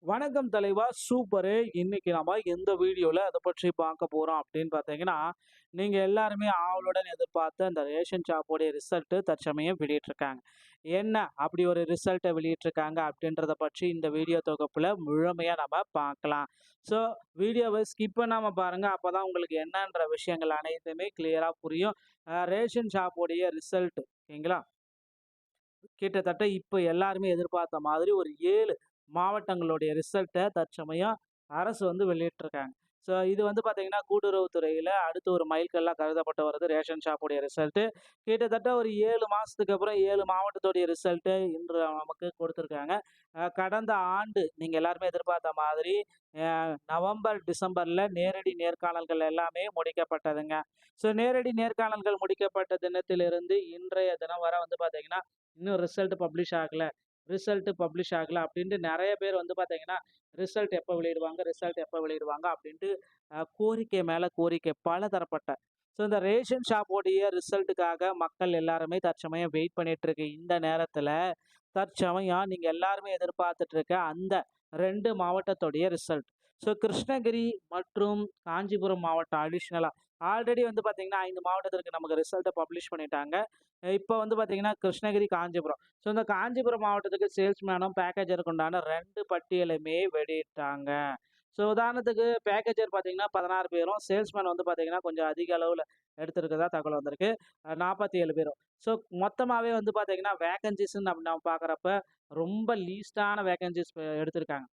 வணக்கம் தலைவா! சூப்பரு. இன்னைக்கு நம்ம எந்த வீடியோல அத பற்றி பார்க்க போறோம் அப்படின்னு பார்த்தீங்கன்னா, நீங்க எல்லாருமே ஆவலுடன் எதிர்பார்த்த அந்த ரேஷன் ஷாப்போடைய ரிசல்ட் தற்சமயம் வெளியிட்டிருக்காங்க. என்ன அப்படி ஒரு ரிசல்ட்ட வெளியிட்டிருக்காங்க அப்படின்றத பற்றி இந்த வீடியோ தொகுப்புல முழுமையா நம்ம பார்க்கலாம். ஸோ வீடியோவ ஸ்கிப் பண்ணாம பாருங்க. அப்பதான் உங்களுக்கு என்னன்ற விஷயங்கள் அனைத்துமே கிளியரா புரியும். ரேஷன் ஷாப்போடைய ரிசல்ட் ஓகேங்களா? கிட்டத்தட்ட இப்ப எல்லாருமே எதிர்பார்த்த மாதிரி ஒரு 7 மாவட்டங்களுடைய ரிசல்ட்ட தற்சமயம் அரசு வந்து வெளியிட்டிருக்காங்க. ஸோ இது வந்து பார்த்தீங்கன்னா, கூட்டுறவுத்துறையில அடுத்து ஒரு மைல்கல்லா கருதப்பட்டு வருது ரேஷன் ஷாப்புடைய ரிசல்ட்டு. கிட்டத்தட்ட ஒரு 7 மாசத்துக்கு அப்புறம் 7 மாவட்டத்துடைய ரிசல்ட்டு இன்று நமக்கு கொடுத்துருக்காங்க. கடந்த ஆண்டு நீங்க எல்லாருமே எதிர்பார்த்த மாதிரி நவம்பர், டிசம்பர்ல நேரடி நேர்காணல்கள் எல்லாமே முடிக்கப்பட்டதுங்க. ஸோ நேரடி நேர்காணல்கள் முடிக்கப்பட்ட தினத்திலிருந்து இன்றைய தினம் வரை வந்து பார்த்தீங்கன்னா, இன்னும் ரிசல்ட் பப்ளிஷ் ஆகல அப்படின்ட்டு நெறைய பேர் வந்து பார்த்தீங்கன்னா, ரிசல்ட் எப்ப வெளியிடுவாங்க அப்படின்ட்டு கோரிக்கை மேல கோரிக்கை பலதரப்பட்ட ஸோ இந்த ரேஷன் ஷாப்போடைய ரிசல்ட்டுக்காக மக்கள் எல்லாருமே தற்சமயம் வெயிட் பண்ணிட்டு இருக்க இந்த நேரத்தில, தற்சமயம் நீங்க எல்லாருமே எதிர்பார்த்துட்டு இருக்க அந்த 2 மாவட்டத்துடைய ரிசல்ட். ஸோ கிருஷ்ணகிரி மற்றும் காஞ்சிபுரம் மாவட்டம் அடிஷனலா ஆல்ரெடி வந்து பார்த்தீங்கன்னா, 5 மாவட்டத்திற்கு நமக்கு ரிசல்ட்ட பப்ளிஷ் பண்ணிட்டாங்க. இப்ப வந்து பார்த்தீங்கன்னா, கிருஷ்ணகிரி, காஞ்சிபுரம். ஸோ இந்த காஞ்சிபுரம் மாவட்டத்துக்கு சேல்ஸ்மேனும், பேக்கேஜருக்கு உண்டான 2 பட்டியலுமே வெளியிட்டாங்க. ஸோ உதாரணத்துக்கு பேக்கேஜர் பார்த்தீங்கன்னா 16 பேரும், சேல்ஸ்மேன் வந்து பார்த்தீங்கன்னா கொஞ்சம் அதிக அளவுல எடுத்திருக்கிறதா தகவல் வந்திருக்கு. 47 பேரும். ஸோ மொத்தமாவே வந்து பார்த்தீங்கன்னா, வேக்கன்ஸீஸ்ன்னு நம்ம பார்க்குறப்ப ரொம்ப லீஸ்ட்டான வேக்கன்ஸீஸ் எடுத்திருக்காங்க.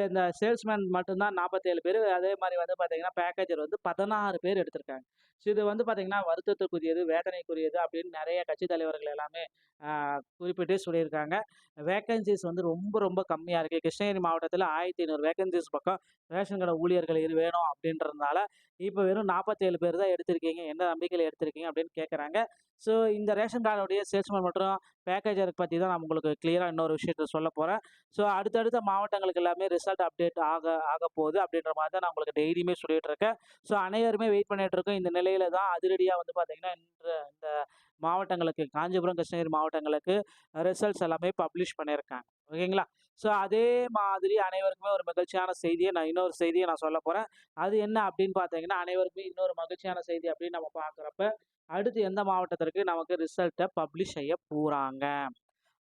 இந்த சேல்ஸ்மேன் மட்டும் தான் 47 பேரு. அதே மாரி வந்து பார்த்தீங்கன்னா, பேக்கேஜர் வந்து 16 பேர் எடுத்திருக்காங்க. ஸோ இது வந்து பார்த்தீங்கன்னா, வருத்தத்துக்குரியது, வேதனைக்குரியது அப்படின்னு நெறைய கட்சி தலைவர்கள் எல்லாமே அ குறிப்பிட்டே சொல்லியிருக்காங்க. வேக்கன்ஸீஸ் வந்து ரொம்ப ரொம்ப கம்மியா இருக்கு. கிருஷ்ணகிரி மாவட்டத்தில 1500 வேக்கன்ஸீஸ் பக்கம் ரேஷன் கடை ஊழியர்கள் வேணும் அப்படின்றதுனால, இப்ப வெறும் 47 பேர் தான் எடுத்திருக்கீங்க. என்ன நம்பிக்கையில எடுத்திருக்கீங்க அப்படின்னு கேட்கறாங்க. ஸோ இந்த ரேஷன் கார்டுடைய சேல்ஸ்மேன் மற்றும் பேக்கேஜர் பத்தி தான் நான் உங்களுக்கு கிளியரா இன்னொரு விஷயத்த சொல்லப் போறேன். ஸோ அடுத்தடுத்த மாவட்டங்களுக்கு எல்லாமே ரிசல்ட் அப்டேட் ஆகப்போகுது அப்படின்ற மாரி தான் நான் உங்களுக்கு டெய்லியுமே சொல்லிட்டு இருக்கேன். ஸோ அனைவருமே வெயிட் பண்ணிட்டு இருக்கோம். இந்த நிலையில தான் அதிரடியா வந்து பார்த்தீங்கன்னா, இன்று இந்த மாவட்டங்களுக்கு காஞ்சிபுரம், கிருஷ்ணகிரி மாவட்டங்களுக்கு ரிசல்ட்ஸ் எல்லாமே பப்ளிஷ் பண்ணியிருக்காங்க. ஓகேங்களா? ஸோ அதே மாதிரி அனைவருக்குமே ஒரு மகிழ்ச்சியான இன்னொரு செய்திய நான் சொல்லப் போறேன். அது என்ன அப்படின்னு பார்த்தீங்கன்னா, அனைவருக்குமே இன்னொரு மகிழ்ச்சியான செய்தி அப்படின்னு நம்ம பார்க்குறப்ப, அடுத்து எந்த மாவட்டத்திற்கு நமக்கு ரிசல்ட்ட பப்ளிஷ் செய்ய போறாங்க.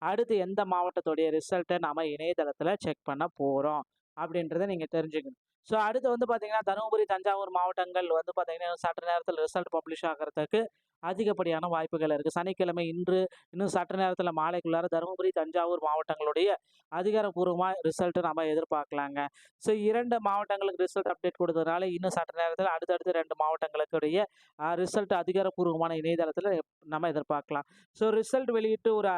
அடுத்து எந்த மாவட்டத்துடைய ரிசல்ட்ட நாம இணையதளத்துல செக் பண்ண போறோம் அப்படின்றத நீங்க தெரிஞ்சுக்கணும். ஸோ அடுத்து வந்து பார்த்தீங்கன்னா, தருமபுரி, தஞ்சாவூர் மாவட்டங்கள் வந்து பார்த்தீங்கன்னா, சற்று நேரத்தில ரிசல்ட் பப்ளிஷ் ஆகுறதுக்கு அதிகப்படியான வாய்ப்புகள் இருக்கு. சனிக்கிழமை இன்னும் சற்று நேரத்தில மாலைக்குள்ளார தருமபுரி, தஞ்சாவூர் மாவட்டங்களுடைய அதிகாரப்பூர்வமா ரிசல்ட்ட நாம எதிர்பார்க்கலாங்க. ஸோ 2 மாவட்டங்களுக்கு ரிசல்ட் அப்டேட் குடுத்ததுனால, இன்னும் சற்று நேரத்தில அடுத்தடுத்து 2 மாவட்டங்களுக்குடைய ரிசல்ட் அதிகாரப்பூர்வமான இணையதளத்தில நம்ம எதிர்பார்க்கலாம். ஸோ ரிசல்ட் வெளியிட்டு ஒரு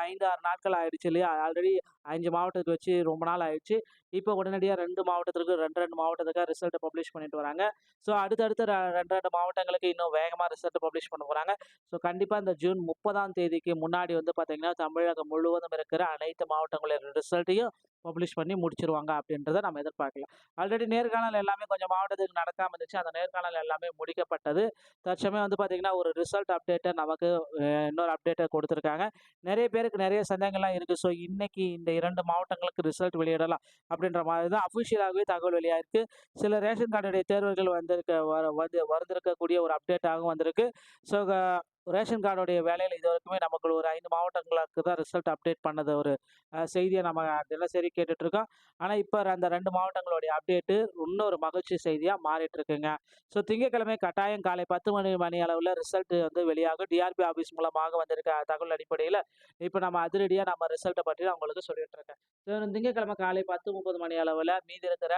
5, 6 நாட்கள் ஆயிடுச்சு இல்லையா? ஆல்ரெடி 5 மாவட்டத்துக்கு வச்சு ரொம்ப நாள் ஆயிடுச்சு. இப்போ உடனடியா 2 மாவட்டத்திற்கு 2 மாவட்டத்துக்கா ரிசல்ட்ட பப்ளிஷ் பண்ணிட்டு வராங்க. ஸோ அடுத்தடுத்து 2 மாவட்டங்களுக்கு இன்னும் வேகமா ரிசல்ட் பப்ளிஷ் பண்ண போறாங்க. ஸோ கண்டிப்பா இந்த ஜூன் 30ஆம் தேதிக்கு முன்னாடி வந்து பார்த்தீங்கன்னா, தமிழகம் முழுவதும் இருக்கிற அனைத்து மாவட்டங்களோட ரிசல்ட்டையும் பப்ளிஷ் பண்ணி முடிச்சுருவாங்க அப்படின்றத நம்ம எதிர்பார்க்கலாம். ஆல்ரெடி நேர்காணல் எல்லாமே கொஞ்சம் மாவட்டத்துக்கு நடக்காம இருந்துச்சு. அந்த நேர்காணல் எல்லாமே முடிக்கப்பட்டது. தற்சமயம் வந்து பார்த்தீங்கன்னா, ஒரு ரிசல்ட் அப்டேட்ட நமக்கு இன்னொரு அப்டேட்ட குடுத்துருக்காங்க. நெறைய பேருக்கு நெறைய சந்தேகங்கள்லாம் இருக்கு. ஸோ இன்னைக்கு இந்த 2 மாவட்டங்களுக்கு ரிசல்ட் வெளியிடலாம் அப்படின்ற மாரி தான் அஃபிஷியலாவே தகவல் வெளியாயிருக்கு. சில ரேஷன் கார்டுடைய தேர்வுகள் வந்திருக்கக்கூடிய ஒரு அப்டேட்டாகவும் வந்திருக்கு. ஸோ ரேஷன் கார்டுடைய வேலையில இதுவரைக்குமே நமக்கு ஒரு 5 மாவட்டங்களுக்கு தான் ரிசல்ட் அப்டேட் பண்ணது ஒரு செய்திய நம்ம தினசரி கேட்டுட்டு இருக்கோம். ஆனா, இப்ப அந்த 2 மாவட்டங்களுடைய அப்டேட்டு இன்னொரு மகிழ்ச்சி செய்தியா மாறிட்டு இருக்குங்க. ஸோ திங்கட்கிழமை கட்டாயம் காலை 10 மணி அளவுல ரிசல்ட் வந்து வெளியாகும். டிஆர்பி ஆஃபீஸ் மூலமாக வந்திருக்க தகவல் அடிப்படையில, இப்ப நம்ம அதிரடியா நம்ம ரிசல்ட்ட பற்றி நான் உங்களுக்கு சொல்லிட்டு இருக்கேன். ஸோ திங்கட்கிழமை காலை 10:30 மணி அளவுல மீதி இருக்கிற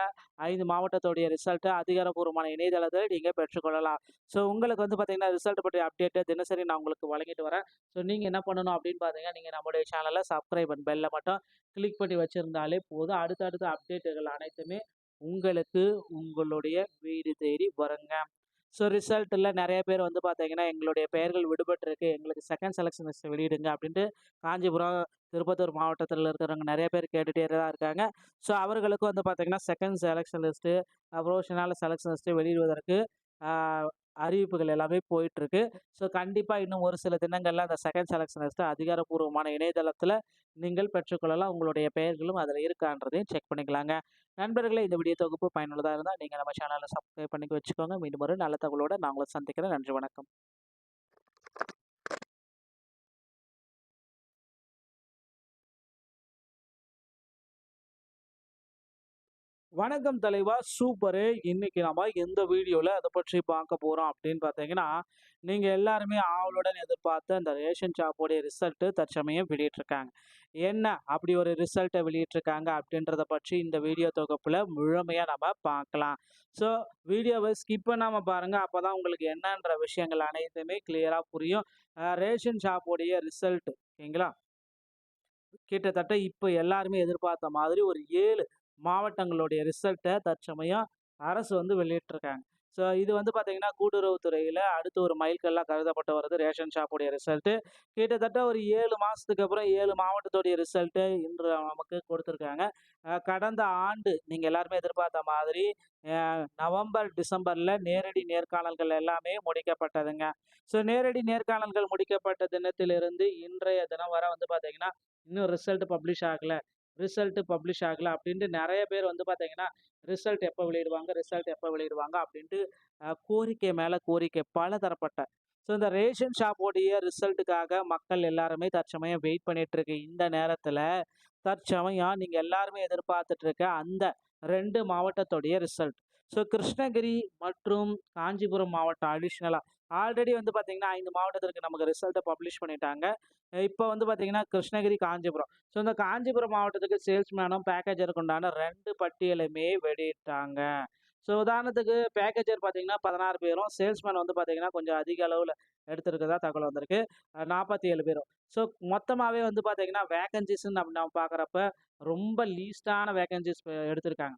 5 மாவட்டத்துடைய ரிசல்ட்ட அதிகாரப்பூர்வமான இணையதளத்தில் நீங்க பெற்றுக்கொள்ளலாம். ஸோ உங்களுக்கு வந்து பார்த்தீங்கன்னா, ரிசல்ட் பற்றிய அப்டேட்ட தினசரி நான் உங்களுக்கு வழங்கிட்டு வரேன். ஸோ நீங்க என்ன பண்ணணும் அப்படின்னு பார்த்தீங்கன்னா, நீங்க நம்முடைய சேனல சப்ஸ்கிரைப் அண்ட் பெல்ல மட்டும் கிளிக் பண்ணி வச்சிருந்தாலே போதும். அடுத்தடுத்த அப்டேட்டுகள் அனைத்துமே உங்களுக்கு உங்களுடைய வீடு தேடி வருங்க. ஸோ ரிசல்ட்ல நெறைய பேர் வந்து பார்த்தீங்கன்னா, எங்களுடைய பெயர்கள் விடுபட்டிருக்கு. எங்களுக்கு செகண்ட் செலக்ஷன் லிஸ்ட் வெளியிடுங்க அப்படின்ட்டு காஞ்சிபுரம், திருப்பத்தூர் மாவட்டத்தில இருக்கிறவங்க நெறைய பேர் கேட்டுட்டே தான் இருக்காங்க. ஸோ அவர்களுக்கும் வந்து பார்த்தீங்கன்னா, second selection list, provisional selection list வெளியிடுவதற்கு ஆ அறிவிப்புகள் எல்லாமே போயிட்டுருக்கு. ஸோ கண்டிப்பா இன்னும் ஒரு சில தினங்கள்ல அந்த செகண்ட் செலக்ஷன் லிஸ்ட்ட அதிகாரப்பூர்வமான இணையதளத்தில நீங்கள் பெற்றுக்கொள்ளலாம். உங்களுடைய பெயர்களும் அதில இருக்கான்றதையும் செக் பண்ணிக்கலாங்க. நண்பர்களே, இந்த வீடியோ தொகுப்பு பயனுள்ளதா இருந்தா நீங்க நம்ம சேனல சப்ஸ்கிரைப் பண்ணி வச்சுக்கோங்க. மீண்டும் ஒரு நல்ல தகவலோட நான் உங்கள சந்திக்கிறேன். நன்றி, வணக்கம். வணக்கம் தலைவா! சூப்பரு. இன்னைக்கு நம்ம எந்த வீடியோல அத பற்றி பார்க்க போறோம் அப்படின்னு பார்த்தீங்கன்னா, நீங்க எல்லாருமே ஆவலுடன் எதிர்பார்த்த அந்த ரேஷன் ஷாப்போடைய ரிசல்ட் தற்சமயம் வெளியிட்டிருக்காங்க. என்ன அப்படி ஒரு ரிசல்ட்ட வெளியிட்டிருக்காங்க அப்படின்றத பற்றி இந்த வீடியோ தொகுப்புல முழுமையா நம்ம பார்க்கலாம். ஸோ வீடியோவ ஸ்கிப் பண்ணாம பாருங்க. அப்பதான் உங்களுக்கு என்னன்ற விஷயங்கள் அனைத்துமே கிளியரா புரியும். ரேஷன் ஷாப்போடைய ரிசல்ட் ஓகேங்களா? கிட்டத்தட்ட இப்ப எல்லாருமே எதிர்பார்த்த மாதிரி ஒரு 7 மாவட்டங்களுடைய ரிசல்ட்ட தற்சமயம் அரசு வந்து வெளியிட்டிருக்காங்க. ஸோ இது வந்து பார்த்தீங்கன்னா, கூட்டுறவுத்துறையில அடுத்து ஒரு மைல்கல்லா கருதப்பட்டு வருது ரேஷன் ஷாப்புடைய ரிசல்ட்டு. கிட்டத்தட்ட ஒரு 7 மாசத்துக்கு அப்புறம் 7 மாவட்டத்துடைய ரிசல்ட்டு இன்று நமக்கு கொடுத்துருக்காங்க. கடந்த ஆண்டு நீங்க எல்லாருமே எதிர்பார்த்த மாதிரி நவம்பர், டிசம்பர்ல நேரடி நேர்காணல்கள் எல்லாமே முடிக்கப்பட்டதுங்க. ஸோ நேரடி நேர்காணல்கள் முடிக்கப்பட்ட தினத்திலிருந்து இன்றைய தினம் வரை வந்து பார்த்தீங்கன்னா, இன்னும் ரிசல்ட் பப்ளிஷ் ஆகல அப்படின்ட்டு நெறைய பேர் வந்து பார்த்தீங்கன்னா, ரிசல்ட் எப்ப வெளியிடுவாங்க அப்படின்ட்டு கோரிக்கை மேல கோரிக்கை பலதரப்பட்ட ஸோ இந்த ரேஷன் ஷாப்போடைய ரிசல்ட்டுக்காக மக்கள் எல்லாருமே தற்சமயம் வெயிட் பண்ணிட்டு இருக்க இந்த நேரத்தில, தற்சமயம் நீங்க எல்லாருமே எதிர்பார்த்துட்டு இருக்க அந்த 2 மாவட்டத்துடைய ரிசல்ட். ஸோ கிருஷ்ணகிரி மற்றும் காஞ்சிபுரம் மாவட்டம் அடிஷனலா ஆல்ரெடி வந்து பார்த்தீங்கன்னா, 5 மாவட்டத்திற்கு நமக்கு ரிசல்ட்ட பப்ளிஷ் பண்ணிட்டாங்க. இப்ப வந்து பார்த்தீங்கன்னா, கிருஷ்ணகிரி, காஞ்சிபுரம். ஸோ இந்த காஞ்சிபுரம் மாவட்டத்துக்கு சேல்ஸ்மேனும், பேக்கேஜருக்கு உண்டான 2 பட்டியலுமே வெளியிட்டாங்க. ஸோ உதாரணத்துக்கு பேக்கேஜர் பார்த்தீங்கன்னா 16 பேரும், சேல்ஸ்மேன் வந்து பார்த்தீங்கன்னா கொஞ்சம் அதிக அளவுல எடுத்திருக்கிறதா தகவல் வந்திருக்கு. 47 பேரும். ஸோ மொத்தமாவே வந்து பார்த்தீங்கன்னா, வேக்கன்ஸீஸ்ன்னு நம்ம பார்க்குறப்ப ரொம்ப லீஸ்ட்டான வேக்கன்ஸீஸ் எடுத்திருக்காங்க.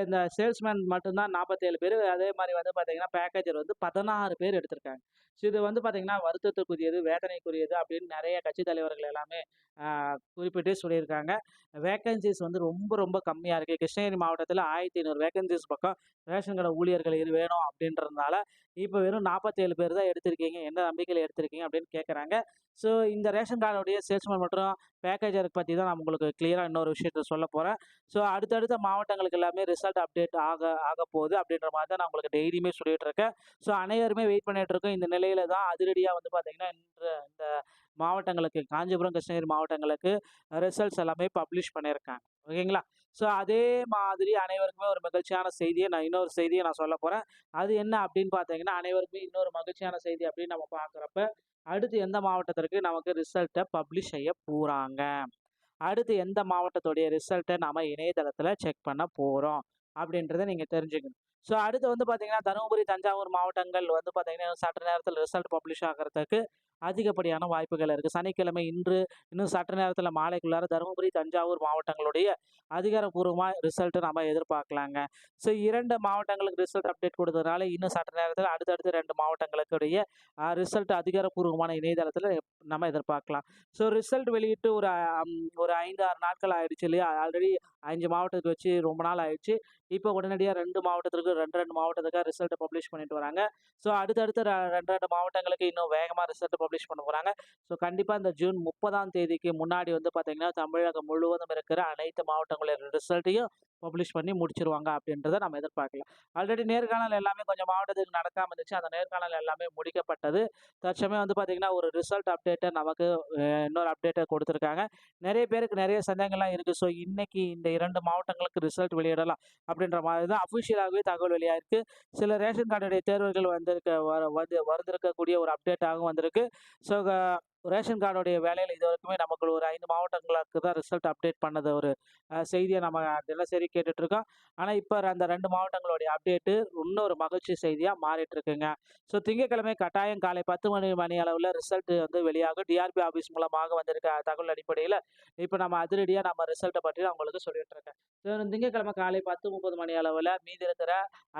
இந்த சேல்ஸ்மேன் மட்டும் தான் 47 பேரு. அதே மாரி வந்து பார்த்தீங்கன்னா, பேக்கேஜர் வந்து 16 பேர் எடுத்திருக்காங்க. ஸோ இது வந்து பார்த்தீங்கன்னா, வருத்தத்துக்குரியது, வேதனைக்குரியது அப்படின்னு நெறைய கட்சி தலைவர்கள் எல்லாமே ஆ குறிப்பிட்டு சொல்லியிருக்காங்க. வேக்கன்ஸீஸ் வந்து ரொம்ப ரொம்ப கம்மியா இருக்கு. கிருஷ்ணகிரி மாவட்டத்தில 1500 வேக்கன்ஸீஸ் பக்கம் ரேஷன் கடை ஊழியர்கள் வேணும் அப்படின்றதுனால, இப்ப வெறும் 47 பேர் தான் எடுத்திருக்கீங்க. எந்த நம்பிக்கையில எடுத்திருக்கீங்க அப்படின்னு கேட்கறாங்க. ஸோ இந்த ரேஷன் கார்டுடைய சேல்ஸ்மேன் மற்றும் பேக்கேஜர் பத்தி தான் நான் உங்களுக்கு கிளியரா இன்னொரு விஷயத்த சொல்லப் போறேன். ஸோ அடுத்தடுத்த மாவட்டங்களுக்கு எல்லாமே ரிசல்ட் அப்டேட் ஆகப்போகுது அப்படின்ற மாரி தான் நான் உங்களுக்கு டெய்லியுமே சொல்லிட்டு இருக்கேன். ஸோ அனைவருமே வெயிட் பண்ணிட்டு இருக்கோம். இந்த நிலையில தான் அதிரடியா வந்து பார்த்தீங்கன்னா, இன்று இந்த மாவட்டங்களுக்கு காஞ்சிபுரம், கிருஷ்ணகிரி மாவட்டங்களுக்கு ரிசல்ட்ஸ் எல்லாமே பப்ளிஷ் பண்ணியிருக்காங்க. ஓகேங்களா? ஸோ அதே மாதிரி அனைவருக்குமே ஒரு மகிழ்ச்சியான இன்னொரு செய்திய நான் சொல்லப் போறேன். அது என்ன அப்படின்னு பார்த்தீங்கன்னா, அனைவருக்குமே இன்னொரு மகிழ்ச்சியான செய்தி அப்படின்னு நம்ம பார்க்குறப்ப, அடுத்து எந்த மாவட்டத்திற்கு நமக்கு ரிசல்ட்ட பப்ளிஷ் செய்ய போறாங்க. அடுத்து எந்த மாவட்டத்துடைய ரிசல்ட்ட நாம இணையதளத்துல செக் பண்ண போறோம் அப்படின்றத நீங்க தெரிஞ்சுக்கணும். ஸோ அடுத்து வந்து பார்த்தீங்கன்னா, தருமபுரி, தஞ்சாவூர் மாவட்டங்கள் வந்து பார்த்தீங்கன்னா, சற்று நேரத்தில ரிசல்ட் பப்ளிஷ் ஆகுறதுக்கு அதிகப்படியான வாய்ப்புகள் இருக்கு. சனிக்கிழமை இன்று இன்னும் சற்று நேரத்தில மாலைக்குள்ளார தருமபுரி, தஞ்சாவூர் மாவட்டங்களுடைய அதிகாரப்பூர்வமா ரிசல்ட்ட நம்ம எதிர்பார்க்கலாங்க. ஸோ 2 மாவட்டங்களுக்கு ரிசல்ட் அப்டேட் குடுத்ததுனால, இன்னும் சற்று நேரத்தில அடுத்தடுத்து 2 மாவட்டங்களுக்குடைய ரிசல்ட் அதிகாரப்பூர்வமான இணையதளத்தில நம்ம எதிர்பார்க்கலாம். ஸோ ரிசல்ட் வெளியிட்டு ஒரு 5, 6 நாட்கள் ஆயிடுச்சு இல்லையா? ஆல்ரெடி 5 மாவட்டத்துக்கு வச்சு ரொம்ப நாள் ஆயிடுச்சு. இப்போ உடனடியா 2 மாவட்டத்திற்கு 2 மாவட்டத்துக்கா ரிசல்ட்ட பப்ளிஷ் பண்ணிட்டு வராங்க. ஸோ அடுத்தடுத்து 2 மாவட்டங்களுக்கு இன்னும் வேகமா ரிசல்ட் பப்ளிஷ் பண்ண போறாங்க. ஸோ கண்டிப்பா இந்த ஜூன் 30ஆம் தேதிக்கு முன்னாடி வந்து பார்த்தீங்கன்னா, தமிழகம் முழுவதும் இருக்கிற அனைத்து மாவட்டங்களோட ரிசல்ட்டையும் பப்ளிஷ் பண்ணி முடிச்சுருவாங்க அப்படின்றத நம்ம எதிர்பார்க்கலாம். ஆல்ரெடி நேர்காணல் எல்லாமே கொஞ்சம் மாவட்டத்துக்கு நடக்காம இருந்துச்சு. அந்த நேர்காணல் எல்லாமே முடிக்கப்பட்டது. தற்சமயம் வந்து பார்த்தீங்கன்னா, ஒரு ரிசல்ட் அப்டேட்ட நமக்கு இன்னொரு அப்டேட்ட குடுத்துருக்காங்க. நெறைய பேருக்கு நெறைய சந்தேகங்கள்லாம் இருக்கு. ஸோ இன்னைக்கு இந்த 2 மாவட்டங்களுக்கு ரிசல்ட் வெளியிடலாம் அப்படின்ற மாதிரி தான் அஃபிஷியலாகவே தகவல் வெளியாயிருக்கு. சில ரேஷன் கார்டுடைய தேர்வுகள் வந்திருக்கக்கூடிய ஒரு அப்டேட்டாகவும் வந்திருக்கு. ஸோ ரேஷன் கார்டுடைய வேலையில இதுவரைக்குமே நமக்கு ஒரு 5 மாவட்டங்களுக்கு தான் ரிசல்ட் அப்டேட் பண்ணது ஒரு செய்திய நம்ம தினசரி கேட்டுட்டு இருக்கோம். ஆனா, இப்ப அந்த 2 மாவட்டங்களுடைய அப்டேட்டு இன்னொரு மகிழ்ச்சி செய்தியா மாறிட்டு இருக்குங்க. ஸோ திங்கட்கிழமை கட்டாயம் காலை 10 மணி அளவுல ரிசல்ட் வந்து வெளியாகும். டிஆர்பி ஆஃபீஸ் மூலமாக வந்திருக்க தகவல் அடிப்படையில, இப்ப நம்ம அதிரடியா நம்ம ரிசல்ட்ட பற்றி நான் உங்களுக்கு சொல்லிட்டு இருக்கேன். ஸோ திங்கட்கிழமை காலை 10:30 மணி அளவுல மீதி இருக்கிற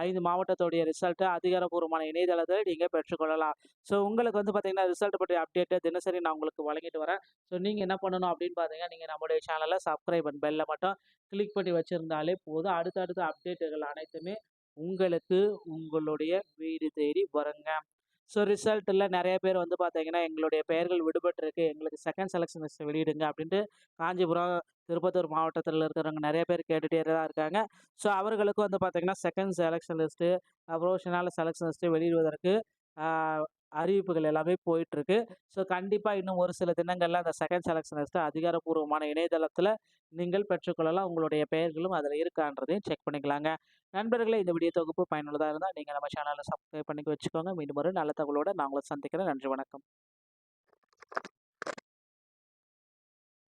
5 மாவட்டத்துடைய ரிசல்ட்ட அதிகாரப்பூர்வமான இணையதளத்தில நீங்க பெற்றுக்கொள்ளலாம். ஸோ உங்களுக்கு வந்து பார்த்தீங்கன்னா, ரிசல்ட் பற்றிய அப்டேட்ட தினசரி நான் உங்களுக்கு வழங்கிட்டு வரேன். ஸோ நீங்க என்ன பண்ணணும் அப்படின்னு பார்த்தீங்கன்னா, நீங்க நம்முடைய சேனல சப்ஸ்கிரைப் அண்ட் பெல்ல மட்டும் கிளிக் பண்ணி வச்சிருந்தாலே போதும். அடுத்தடுத்த அப்டேட்டுகள் அனைத்துமே உங்களுக்கு உங்களுடைய வீடு தேடி வருங்க. ஸோ ரிசல்ட்ல நெறைய பேர் வந்து பார்த்தீங்கன்னா, எங்களுடைய பெயர்கள் விடுபட்டிருக்கு. எங்களுக்கு செகண்ட் செலக்ஷன் லிஸ்ட் வெளியிடுங்க அப்படின்ட்டு காஞ்சிபுரம், திருப்பத்தூர் மாவட்டத்தில இருக்கிறவங்க நெறைய பேர் கேட்டுட்டே தான் இருக்காங்க. ஸோ அவர்களுக்கும் வந்து பார்த்தீங்கன்னா, second selection list, provisional selection list வெளியிடுவதற்கு ஆ அறிவிப்புகள் எல்லாமே போயிட்டுருக்கு. ஸோ கண்டிப்பா இன்னும் ஒரு சில தினங்கள்ல அந்த செகண்ட் செலக்ஷன் லிஸ்ட்ட அதிகாரப்பூர்வமான இணையதளத்தில நீங்கள் பெற்றுக்கொள்ளலாம். உங்களுடைய பெயர்களும் அதில இருக்கான்றதையும் செக் பண்ணிக்கலாங்க. நண்பர்களே, இந்த வீடியோ தொகுப்பு பயனுள்ளதா இருந்தா, நீங்க நம்ம சேனல சப்ஸ்கிரைப் பண்ணி வச்சுக்கோங்க. மீண்டும் ஒரு நல்ல தகவலோட நான் உங்கள சந்திக்கிறேன். நன்றி, வணக்கம்.